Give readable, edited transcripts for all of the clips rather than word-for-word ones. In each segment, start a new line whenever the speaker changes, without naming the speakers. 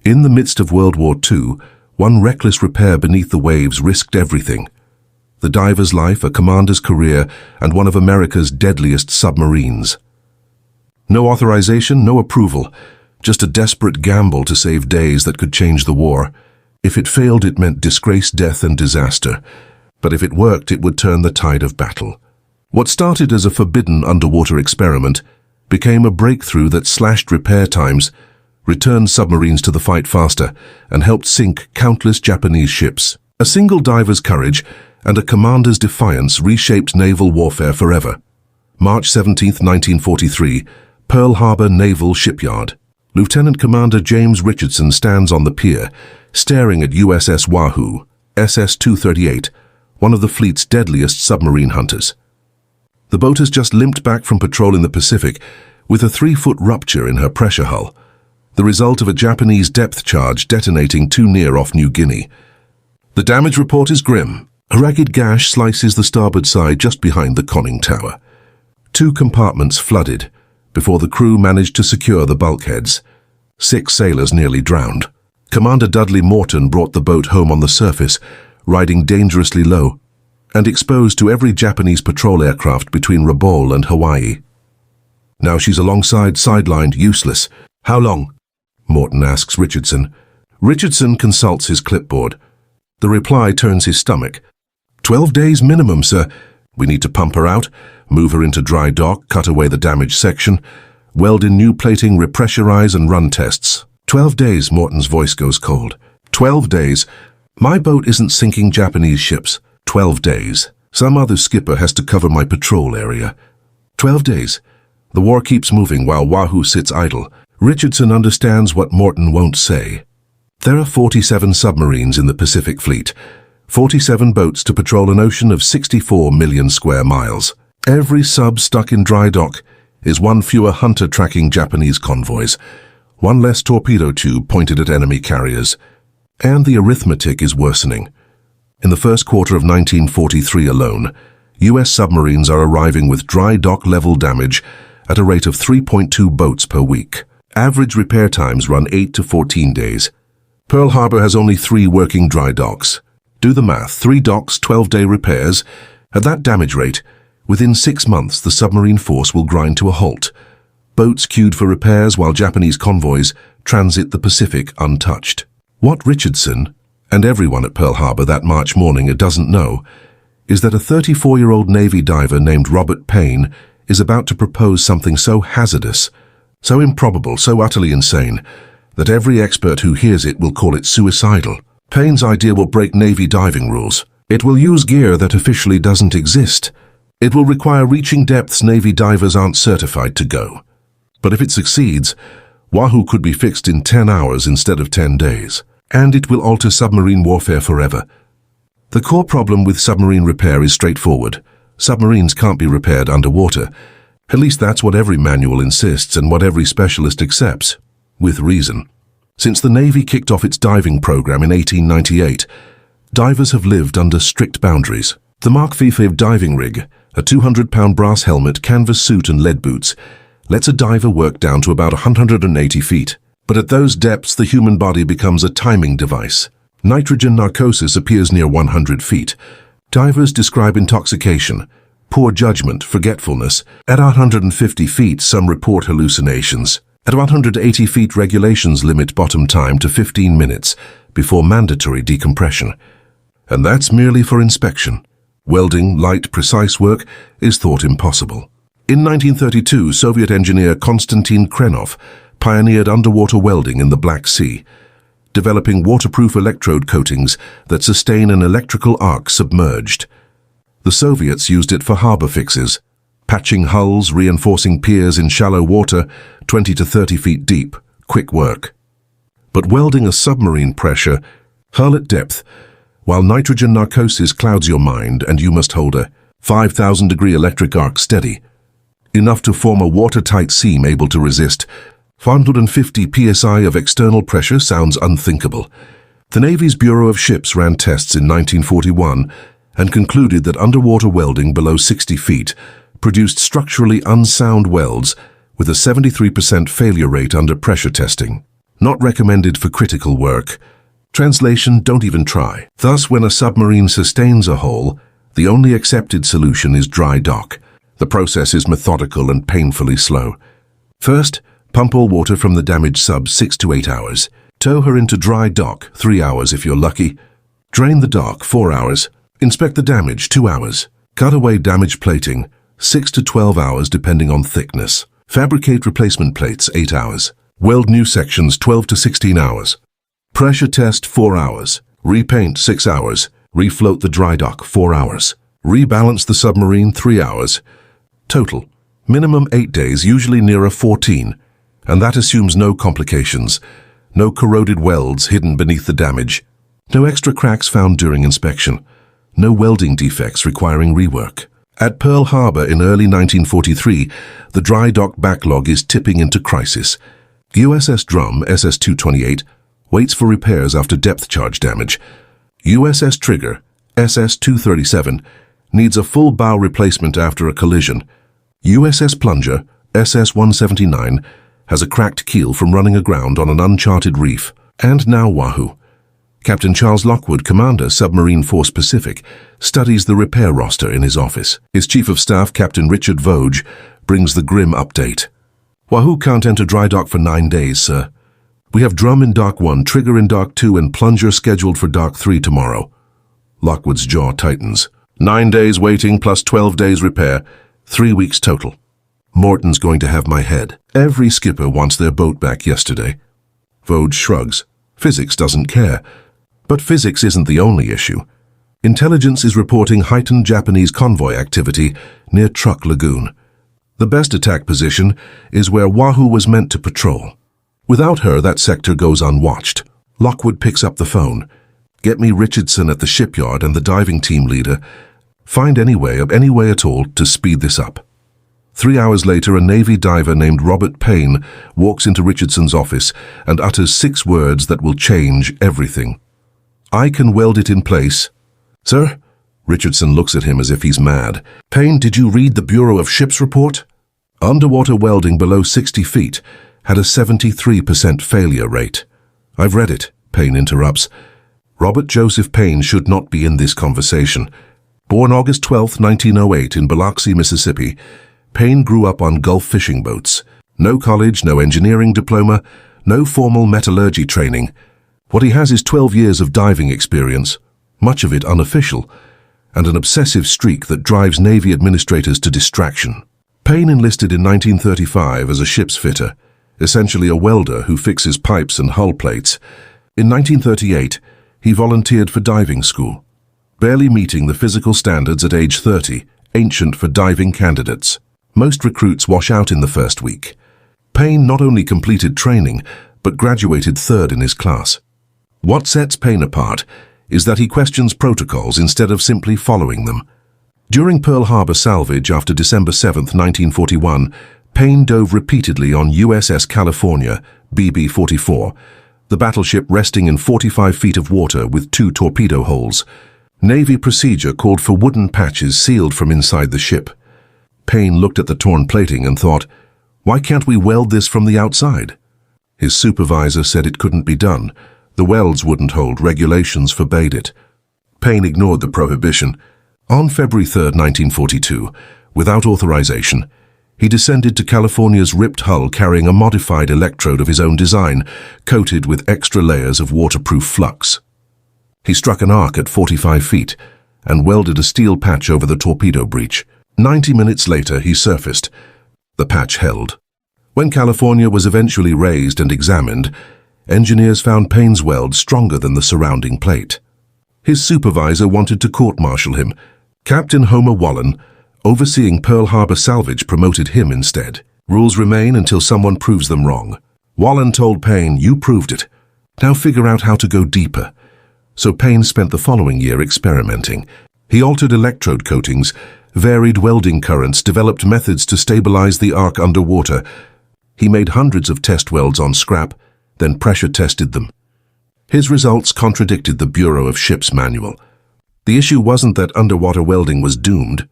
In the midst of World War II, one reckless repair beneath the waves risked everything. The diver's life, a commander's career, and one of America's deadliest submarines. No authorization, no approval, just a desperate gamble to save days that could change the war. If it failed, it meant disgrace, death, and disaster. But if it worked, it would turn the tide of battle. What started as a forbidden underwater experiment became a breakthrough that slashed repair times, returned submarines to the fight faster, and helped sink countless Japanese ships. A single diver's courage and a commander's defiance reshaped naval warfare forever. March 17, 1943, Pearl Harbor Naval Shipyard. Lieutenant Commander James Richardson stands on the pier, staring at USS Wahoo, SS-238, one of the fleet's deadliest submarine hunters. The boat has just limped back from patrol in the Pacific with a 3-foot rupture in her pressure hull, the result of a Japanese depth charge detonating too near off New Guinea. The damage report is grim. A ragged gash slices the starboard side just behind the conning tower. 2 compartments flooded before the crew managed to secure the bulkheads. 6 sailors nearly drowned. Commander Dudley Morton brought the boat home on the surface, riding dangerously low, and exposed to every Japanese patrol aircraft between Rabaul and Hawaii. Now she's alongside, sidelined, useless. How long? Morton asks Richardson. Richardson consults his clipboard. The reply turns his stomach. 12 days minimum, sir. We need to pump her out, move her into dry dock, cut away the damaged section, weld in new plating, repressurize and run tests. 12 days, Morton's voice goes cold. 12 days. My boat isn't sinking Japanese ships. 12 days. Some other skipper has to cover my patrol area. 12 days. The war keeps moving while Wahoo sits idle. Richardson understands what Morton won't say. There are 47 submarines in the Pacific Fleet, 47 boats to patrol an ocean of 64 million square miles. Every sub stuck in dry dock is one fewer hunter tracking Japanese convoys, one less torpedo tube pointed at enemy carriers. And the arithmetic is worsening. In the first quarter of 1943 alone, U.S. submarines are arriving with dry dock level damage at a rate of 3.2 boats per week. Average repair times run 8 to 14 days. Pearl Harbor has only 3 working dry docks. Do the math, 3 docks, 12-day repairs. At that damage rate, within 6 months the submarine force will grind to a halt. Boats queued for repairs while Japanese convoys transit the Pacific untouched. What Richardson, and everyone at Pearl Harbor that March morning doesn't know, is that a 34-year-old Navy diver named Robert Payne is about to propose something so hazardous, so improbable, so utterly insane, that every expert who hears it will call it suicidal. Payne's idea will break Navy diving rules. It will use gear that officially doesn't exist. It will require reaching depths Navy divers aren't certified to go. But if it succeeds, Wahoo could be fixed in 10 hours instead of 10 days. And it will alter submarine warfare forever. The core problem with submarine repair is straightforward. Submarines can't be repaired underwater. At least that's what every manual insists and what every specialist accepts. With reason. Since the Navy kicked off its diving program in 1898, divers have lived under strict boundaries. The Mark V diving rig, a 200-pound brass helmet, canvas suit and lead boots, lets a diver work down to about 180 feet. But at those depths, the human body becomes a timing device. Nitrogen narcosis appears near 100 feet. Divers describe intoxication, poor judgment, forgetfulness. At 150 feet, some report hallucinations. At 180 feet, regulations limit bottom time to 15 minutes before mandatory decompression. And that's merely for inspection. Welding, light, precise work is thought impossible. In 1932, Soviet engineer Konstantin Krenov pioneered underwater welding in the Black Sea, developing waterproof electrode coatings that sustain an electrical arc submerged. The Soviets used it for harbor fixes, patching hulls, reinforcing piers in shallow water, 20 to 30 feet deep, quick work. But welding a submarine pressure, hull at depth, while nitrogen narcosis clouds your mind and you must hold a 5,000-degree electric arc steady, enough to form a watertight seam able to resist 450 psi of external pressure sounds unthinkable. The Navy's Bureau of Ships ran tests in 1941 and concluded that underwater welding below 60 feet produced structurally unsound welds with a 73% failure rate under pressure testing. Not recommended for critical work. Translation, don't even try. Thus, when a submarine sustains a hole, the only accepted solution is dry dock. The process is methodical and painfully slow. First, pump all water from the damaged sub 6 to 8 hours. Tow her into dry dock, 3 hours if you're lucky. Drain the dock, 4 hours. Inspect the damage, 2 hours. Cut away damaged plating, 6 to 12 hours depending on thickness. Fabricate replacement plates, 8 hours. Weld new sections, 12 to 16 hours. Pressure test, 4 hours. Repaint, 6 hours. Refloat the dry dock, 4 hours. Rebalance the submarine, 3 hours. Total, minimum 8 days, usually nearer 14. And that assumes no complications. No corroded welds hidden beneath the damage. No extra cracks found during inspection. No welding defects requiring rework. At Pearl Harbor in early 1943, the dry dock backlog is tipping into crisis. USS Drum, SS-228, waits for repairs after depth charge damage. USS Trigger, SS-237, needs a full bow replacement after a collision. USS Plunger, SS-179, has a cracked keel from running aground on an uncharted reef. And now Wahoo. Captain Charles Lockwood, Commander, Submarine Force Pacific, studies the repair roster in his office. His Chief of Staff, Captain Richard Voge, brings the grim update. Wahoo can't enter dry dock for 9 days, sir. We have Drum in Dock 1, Trigger in Dock 2, and Plunger scheduled for Dock 3 tomorrow. Lockwood's jaw tightens. 9 days waiting plus 12 days repair. 3 weeks total. Morton's going to have my head. Every skipper wants their boat back yesterday. Voge shrugs. Physics doesn't care. But physics isn't the only issue. Intelligence is reporting heightened Japanese convoy activity near Truk Lagoon. The best attack position is where Wahoo was meant to patrol. Without her, that sector goes unwatched. Lockwood picks up the phone. Get me Richardson at the shipyard and the diving team leader. Find any way at all to speed this up. 3 hours later, a Navy diver named Robert Payne walks into Richardson's office and utters 6 words that will change everything. I can weld it in place. Sir? Richardson looks at him as if he's mad. Payne, did you read the Bureau of Ships report? Underwater welding below 60 feet had a 73% failure rate. I've read it, Payne interrupts. Robert Joseph Payne should not be in this conversation. Born August 12, 1908 in Biloxi, Mississippi, Payne grew up on Gulf fishing boats. No college, no engineering diploma, no formal metallurgy training. What he has is 12 years of diving experience, much of it unofficial, and an obsessive streak that drives Navy administrators to distraction. Payne enlisted in 1935 as a ship's fitter, essentially a welder who fixes pipes and hull plates. In 1938, he volunteered for diving school, barely meeting the physical standards at age 30, ancient for diving candidates. Most recruits wash out in the first week. Payne not only completed training, but graduated 3rd in his class. What sets Payne apart is that he questions protocols instead of simply following them. During Pearl Harbor salvage after December 7, 1941, Payne dove repeatedly on USS California, BB-44, the battleship resting in 45 feet of water with 2 torpedo holes. Navy procedure called for wooden patches sealed from inside the ship. Payne looked at the torn plating and thought, why can't we weld this from the outside? His supervisor said it couldn't be done. The welds wouldn't hold, regulations forbade it. Payne ignored the prohibition. On February 3, 1942, without authorization, he descended to California's ripped hull carrying a modified electrode of his own design, coated with extra layers of waterproof flux. He struck an arc at 45 feet and welded a steel patch over the torpedo breech. 90 minutes later, he surfaced. The patch held. When California was eventually raised and examined, engineers found Payne's weld stronger than the surrounding plate. His supervisor wanted to court-martial him. Captain Homer Wallen, overseeing Pearl Harbor salvage, promoted him instead. Rules remain until someone proves them wrong. Wallen told Payne, you proved it. Now figure out how to go deeper. So Payne spent the following year experimenting. He altered electrode coatings, varied welding currents, developed methods to stabilize the arc underwater. He made hundreds of test welds on scrap, then pressure tested them. His results contradicted the Bureau of Ships manual. The issue wasn't that underwater welding was doomed.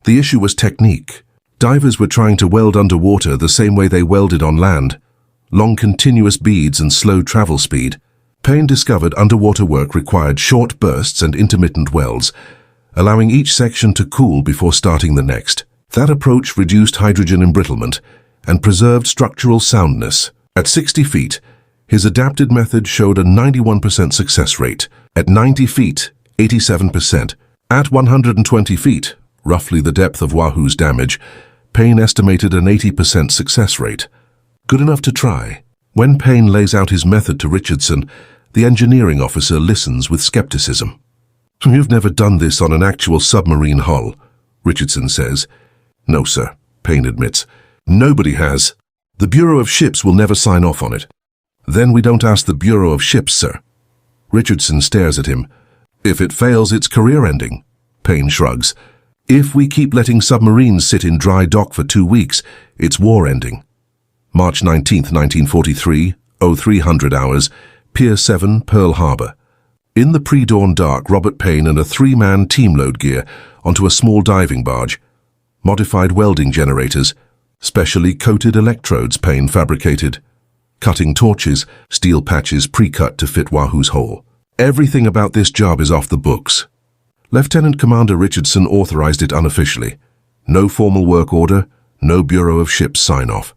The issue was technique. Divers were trying to weld underwater the same way they welded on land. long continuous beads and slow travel speed. Payne discovered underwater work required short bursts and intermittent welds, allowing each section to cool before starting the next. That approach reduced hydrogen embrittlement and preserved structural soundness. At 60 feet, his adapted method showed a 91% success rate. At 90 feet, 87%. At 120 feet, roughly the depth of Wahoo's damage, Payne estimated an 80% success rate. Good enough to try. When Payne lays out his method to Richardson, the engineering officer listens with skepticism. "You've never done this on an actual submarine hull," Richardson says. "No, sir," Payne admits. "Nobody has. The Bureau of Ships will never sign off on it." "Then we don't ask the Bureau of Ships, sir." Richardson stares at him. "If it fails, it's career-ending." Payne shrugs. "If we keep letting submarines sit in dry dock for 2 weeks, it's war-ending." March 19, 1943, 0300 hours, Pier 7, Pearl Harbor. In the pre-dawn dark, Robert Payne and a 3-man team load gear onto a small diving barge. Modified welding generators, specially coated electrodes Payne fabricated. Cutting torches, steel patches pre-cut to fit Wahoo's hole. Everything about this job is off the books. Lieutenant Commander Richardson authorized it unofficially. No formal work order, no Bureau of Ships sign-off.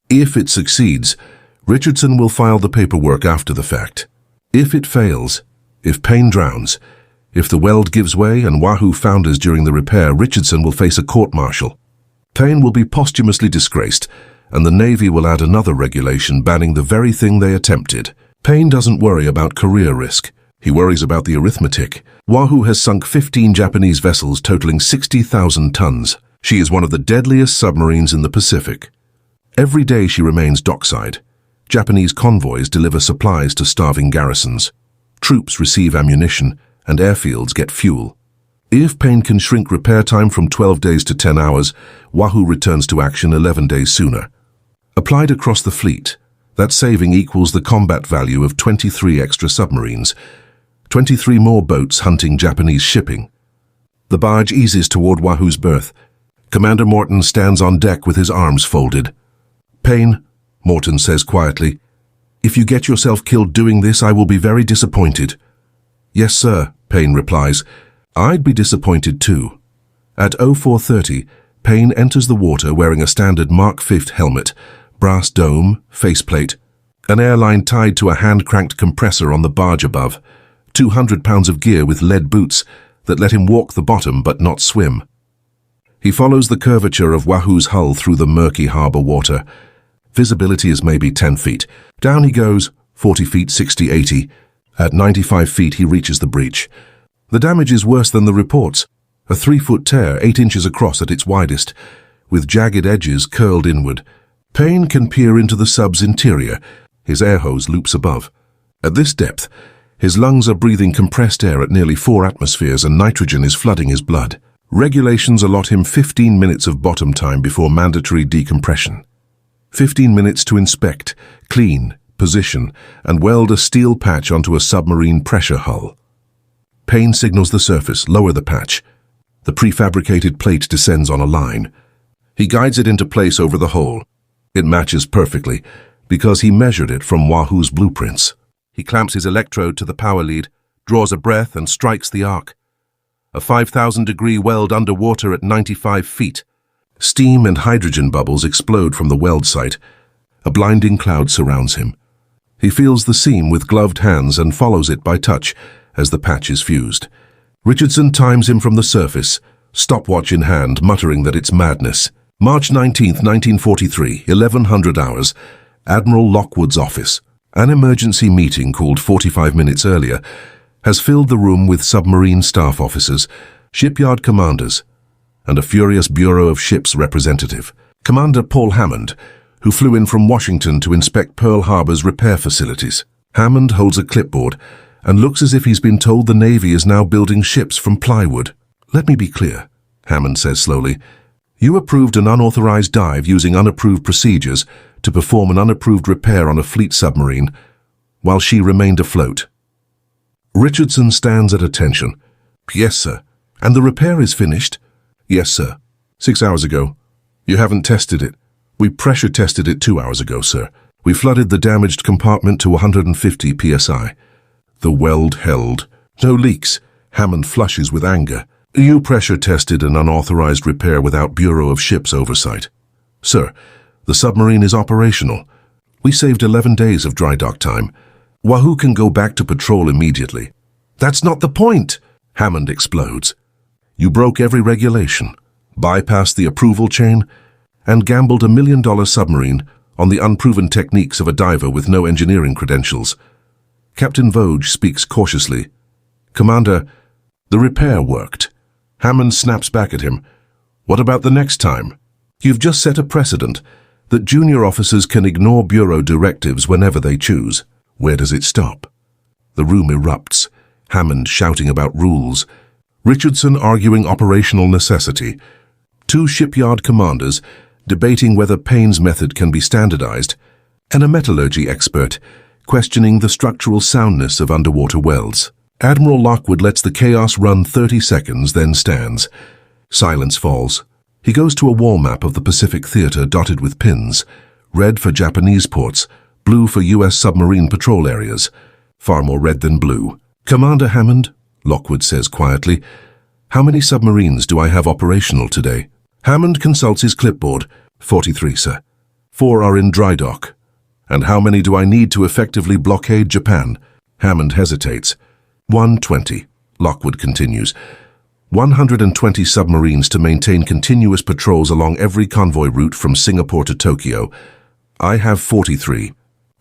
If it succeeds, Richardson will file the paperwork after the fact. If it fails, if Payne drowns, if the weld gives way and Wahoo founders during the repair, Richardson will face a court-martial. Payne will be posthumously disgraced, and the Navy will add another regulation banning the very thing they attempted. Payne doesn't worry about career risk. He worries about the arithmetic. Wahoo has sunk 15 Japanese vessels totaling 60,000 tons. She is one of the deadliest submarines in the Pacific. Every day she remains dockside. Japanese convoys deliver supplies to starving garrisons. Troops receive ammunition, and airfields get fuel. If Payne can shrink repair time from 12 days to 10 hours, Wahoo returns to action 11 days sooner. Applied across the fleet, that saving equals the combat value of 23 extra submarines, 23 more boats hunting Japanese shipping. The barge eases toward Wahoo's berth. Commander Morton stands on deck with his arms folded. "Payne," Morton says quietly, "if you get yourself killed doing this, I will be very disappointed." "Yes, sir," Payne replies. "I'd be disappointed too." At 0430, Payne enters the water wearing a standard Mark V helmet, brass dome, faceplate, an airline tied to a hand-cranked compressor on the barge above, 200 pounds of gear with lead boots that let him walk the bottom but not swim. He follows the curvature of Wahoo's hull through the murky harbor water. Visibility is maybe 10 feet. Down he goes, 40 feet, 60, 80. At 95 feet, he reaches the breach. The damage is worse than the reports. A 3-foot tear, 8 inches across at its widest, with jagged edges curled inward. Payne can peer into the sub's interior. His air hose loops above. At this depth, his lungs are breathing compressed air at nearly 4 atmospheres and nitrogen is flooding his blood. Regulations allot him 15 minutes of bottom time before mandatory decompression. 15 minutes to inspect, clean, position, and weld a steel patch onto a submarine pressure hull. Payne signals the surface, lower the patch. The prefabricated plate descends on a line. He guides it into place over the hole. It matches perfectly, because he measured it from Wahoo's blueprints. He clamps his electrode to the power lead, draws a breath, and strikes the arc. A 5,000-degree weld underwater at 95 feet. Steam and hydrogen bubbles explode from the weld site. A blinding cloud surrounds him. He feels the seam with gloved hands and follows it by touch as the patch is fused. Richardson times him from the surface, stopwatch in hand, muttering that it's madness. March 19, 1943, 1100 hours, Admiral Lockwood's office. An emergency meeting called 45 minutes earlier has filled the room with submarine staff officers, shipyard commanders, and a furious Bureau of Ships representative. Commander Paul Hammond, who flew in from Washington to inspect Pearl Harbor's repair facilities. Hammond holds a clipboard and looks as if he's been told the Navy is now building ships from plywood. "Let me be clear," Hammond says slowly. "You approved an unauthorized dive using unapproved procedures to perform an unapproved repair on a fleet submarine while she remained afloat." Richardson stands at attention. "Yes, sir. And the repair is finished?" "Yes, sir. 6 hours ago. You haven't tested it. We pressure tested it 2 hours ago, sir. We flooded the damaged compartment to 150 psi. The weld held. No leaks. Hammond flushes with anger. You pressure tested an unauthorized repair without Bureau of Ships oversight. Sir, the submarine is operational. We saved 11 days of dry dock time. Wahoo can go back to patrol immediately. That's not the point, Hammond explodes. You broke every regulation, bypassed the approval chain, and gambled $1 million submarine on the unproven techniques of a diver with no engineering credentials. Captain Voge speaks cautiously. Commander, the repair worked. Hammond snaps back at him. What about the next time? You've just set a precedent that junior officers can ignore Bureau directives whenever they choose. Where does it stop? The room erupts, Hammond shouting about rules, Richardson arguing operational necessity, two shipyard commanders debating whether Payne's method can be standardized, and a metallurgy expert questioning the structural soundness of underwater welds. Admiral Lockwood lets the chaos run 30 seconds, then stands. Silence falls. He goes to a wall map of the Pacific Theater dotted with pins, red for Japanese ports, blue for U.S. submarine patrol areas. Far more red than blue. Commander Hammond, Lockwood says quietly, how many submarines do I have operational today? Hammond consults his clipboard. 43, sir. 4 are in dry dock. And how many do I need to effectively blockade Japan? Hammond hesitates. 120, Lockwood continues. 120 submarines to maintain continuous patrols along every convoy route from Singapore to Tokyo. I have 43.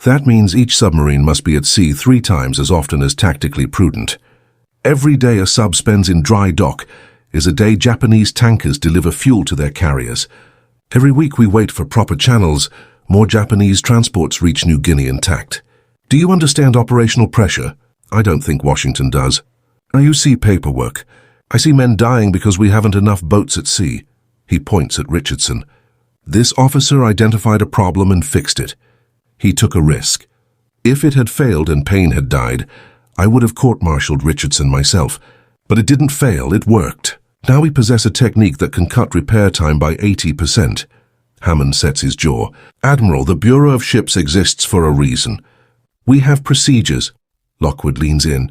That means each submarine must be at sea 3 times as often as tactically prudent. Every day a sub spends in dry dock is a day Japanese tankers deliver fuel to their carriers. Every week we wait for proper channels, more Japanese transports reach New Guinea intact. Do you understand operational pressure? I don't think Washington does. Now you see paperwork. I see men dying because we haven't enough boats at sea. He points at Richardson. This officer identified a problem and fixed it. He took a risk. If it had failed and Payne had died, I would have court-martialed Richardson myself. But it didn't fail, it worked. Now we possess a technique that can cut repair time by 80%. Hammond sets his jaw. Admiral, the Bureau of Ships exists for a reason. We have procedures. Lockwood leans in.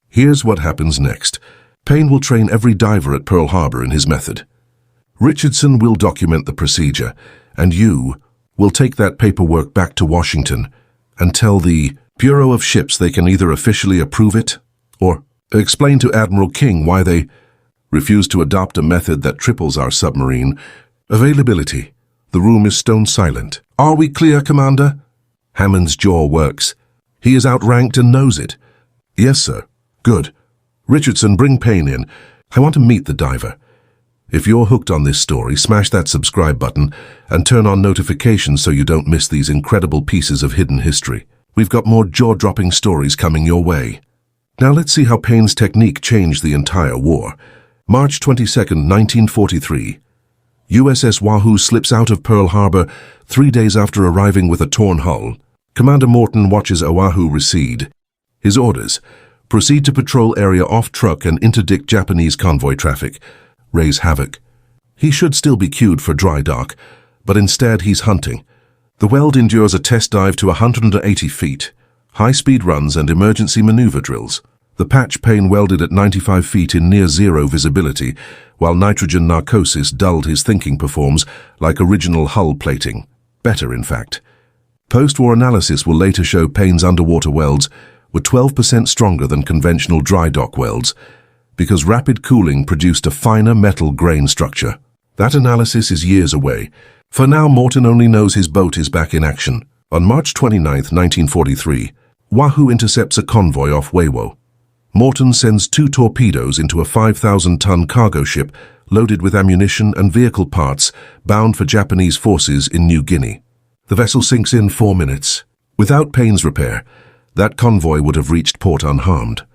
Here's what happens next. Payne will train every diver at Pearl Harbor in his method. Richardson will document the procedure, and you will take that paperwork back to Washington and tell the Bureau of Ships they can either officially approve it or explain to Admiral King why they refuse to adopt a method that triples our submarine availability. The room is stone silent. Are we clear, Commander? Hammond's jaw works. He is outranked and knows it. Yes, sir. Good. Richardson, bring Payne in. I want to meet the diver. If you're hooked on this story, smash that subscribe button and turn on notifications so you don't miss these incredible pieces of hidden history. We've got more jaw-dropping stories coming your way. Now let's see how Payne's technique changed the entire war. March 22, 1943. USS Wahoo slips out of Pearl Harbor 3 days after arriving with a torn hull. Commander Morton watches Oahu recede. His orders: proceed to patrol area off truck and interdict Japanese convoy traffic. Raise havoc. He should still be queued for dry dock, but instead he's hunting. The weld endures a test dive to 180 feet, high-speed runs and emergency maneuver drills. The patch Payne welded at 95 feet in near-zero visibility, while nitrogen narcosis dulled his thinking performs like original hull plating. Better, in fact. Post-war analysis will later show Payne's underwater welds were 12% stronger than conventional dry dock welds, because rapid cooling produced a finer metal grain structure. That analysis is years away. For now, Morton only knows his boat is back in action. On March 29, 1943, Wahoo intercepts a convoy off Waiwo. Morton sends 2 torpedoes into a 5,000-ton cargo ship loaded with ammunition and vehicle parts bound for Japanese forces in New Guinea. The vessel sinks in 4 minutes. Without Payne's repair, that convoy would have reached port unharmed.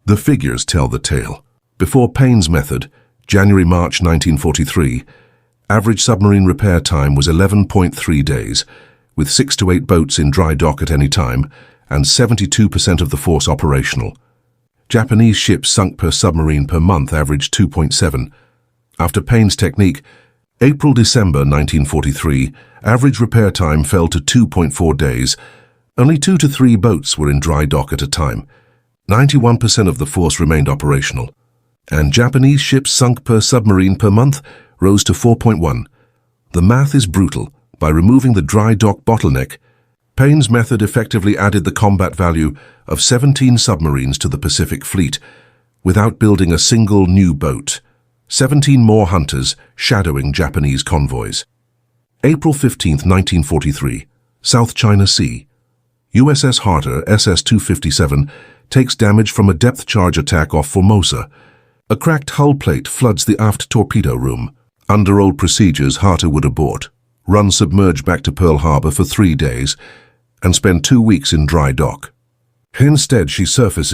The figures tell the tale. Before Payne's method, January-March 1943, average submarine repair time was 11.3 days, with 6 to 8 boats in dry dock at any time and 72% of the force operational. Japanese ships sunk per submarine per month averaged 2.7. After Payne's technique, April-December 1943, average repair time fell to 2.4 days. Only 2 to 3 boats were in dry dock at a time. 91% of the force remained operational. And Japanese ships sunk per submarine per month rose to 4.1. The math is brutal. By removing the dry dock bottleneck, Payne's method effectively added the combat value of 17 submarines to the Pacific Fleet without building a single new boat. 17 more hunters shadowing Japanese convoys. April 15, 1943, South China Sea. USS Harter, SS-257, takes damage from a depth charge attack off Formosa. A cracked hull plate floods the aft torpedo room. Under old procedures, Harter would abort, run submerged back to Pearl Harbor for 3 days, and spend 2 weeks in dry dock. Instead, she surfaces